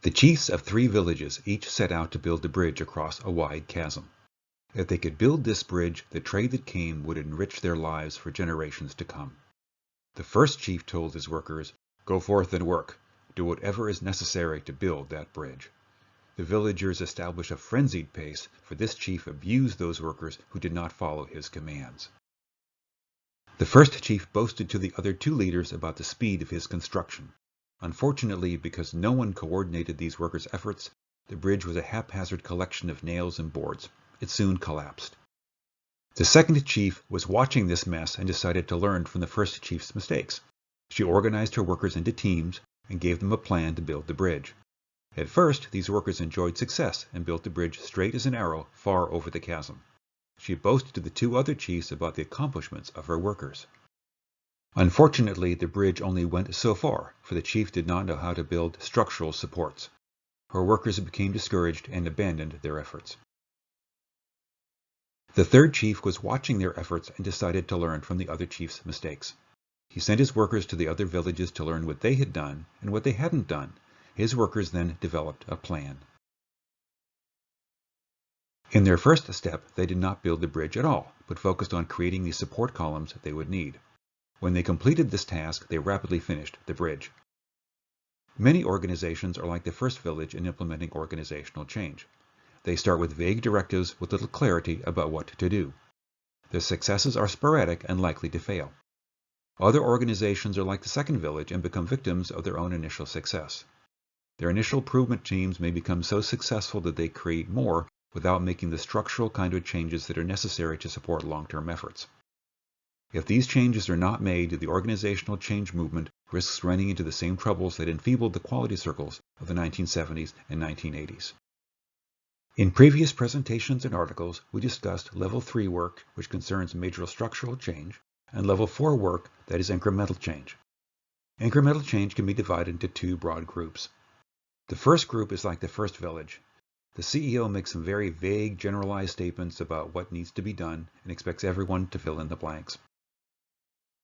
The chiefs of 3 villages each set out to build a bridge across a wide chasm. If they could build this bridge, the trade that came would enrich their lives for generations to come. The first chief told his workers, "Go forth and work. Do whatever is necessary to build that bridge." The villagers established a frenzied pace, for this chief abused those workers who did not follow his commands. The first chief boasted to the other 2 leaders about the speed of his construction. Unfortunately, because no one coordinated these workers' efforts, the bridge was a haphazard collection of nails and boards. It soon collapsed. The second chief was watching this mess and decided to learn from the first chief's mistakes. She organized her workers into teams and gave them a plan to build the bridge. At first, these workers enjoyed success and built the bridge straight as an arrow far over the chasm. She boasted to the 2 other chiefs about the accomplishments of her workers. Unfortunately, the bridge only went so far, for the chief did not know how to build structural supports. Her workers became discouraged and abandoned their efforts. The third chief was watching their efforts and decided to learn from the other chief's mistakes. He sent his workers to the other villages to learn what they had done and what they hadn't done. His workers then developed a plan. In their first step, they did not build the bridge at all, but focused on creating the support columns they would need. When they completed this task, they rapidly finished the bridge. Many organizations are like the first village in implementing organizational change. They start with vague directives with little clarity about what to do. Their successes are sporadic and likely to fail. Other organizations are like the second village and become victims of their own initial success. Their initial improvement teams may become so successful that they create more without making the structural kind of changes that are necessary to support long-term efforts. If these changes are not made, the organizational change movement risks running into the same troubles that enfeebled the quality circles of the 1970s and 1980s. In previous presentations and articles, we discussed Level 3 work, which concerns major structural change, and Level 4 work, that is incremental change. Incremental change can be divided into 2 broad groups. The first group is like the first village. The CEO makes some very vague, generalized statements about what needs to be done and expects everyone to fill in the blanks.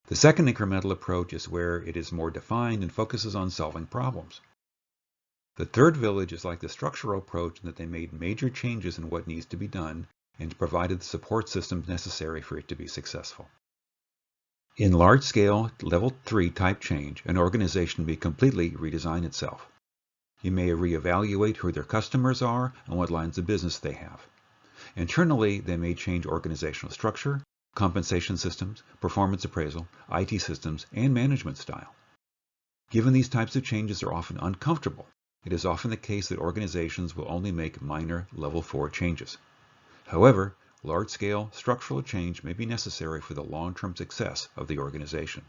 The second incremental approach is where it is more defined and focuses on solving problems. The third village is like the structural approach in that they made major changes in what needs to be done and provided the support systems necessary for it to be successful. In large-scale, Level 3 type change, an organization may completely redesign itself. You may reevaluate who their customers are and what lines of business they have. Internally, they may change organizational structure, compensation systems, performance appraisal, IT systems, and management style. Given these types of changes are often uncomfortable, it is often the case that organizations will only make minor Level 4 changes. However, large-scale structural change may be necessary for the long-term success of the organization.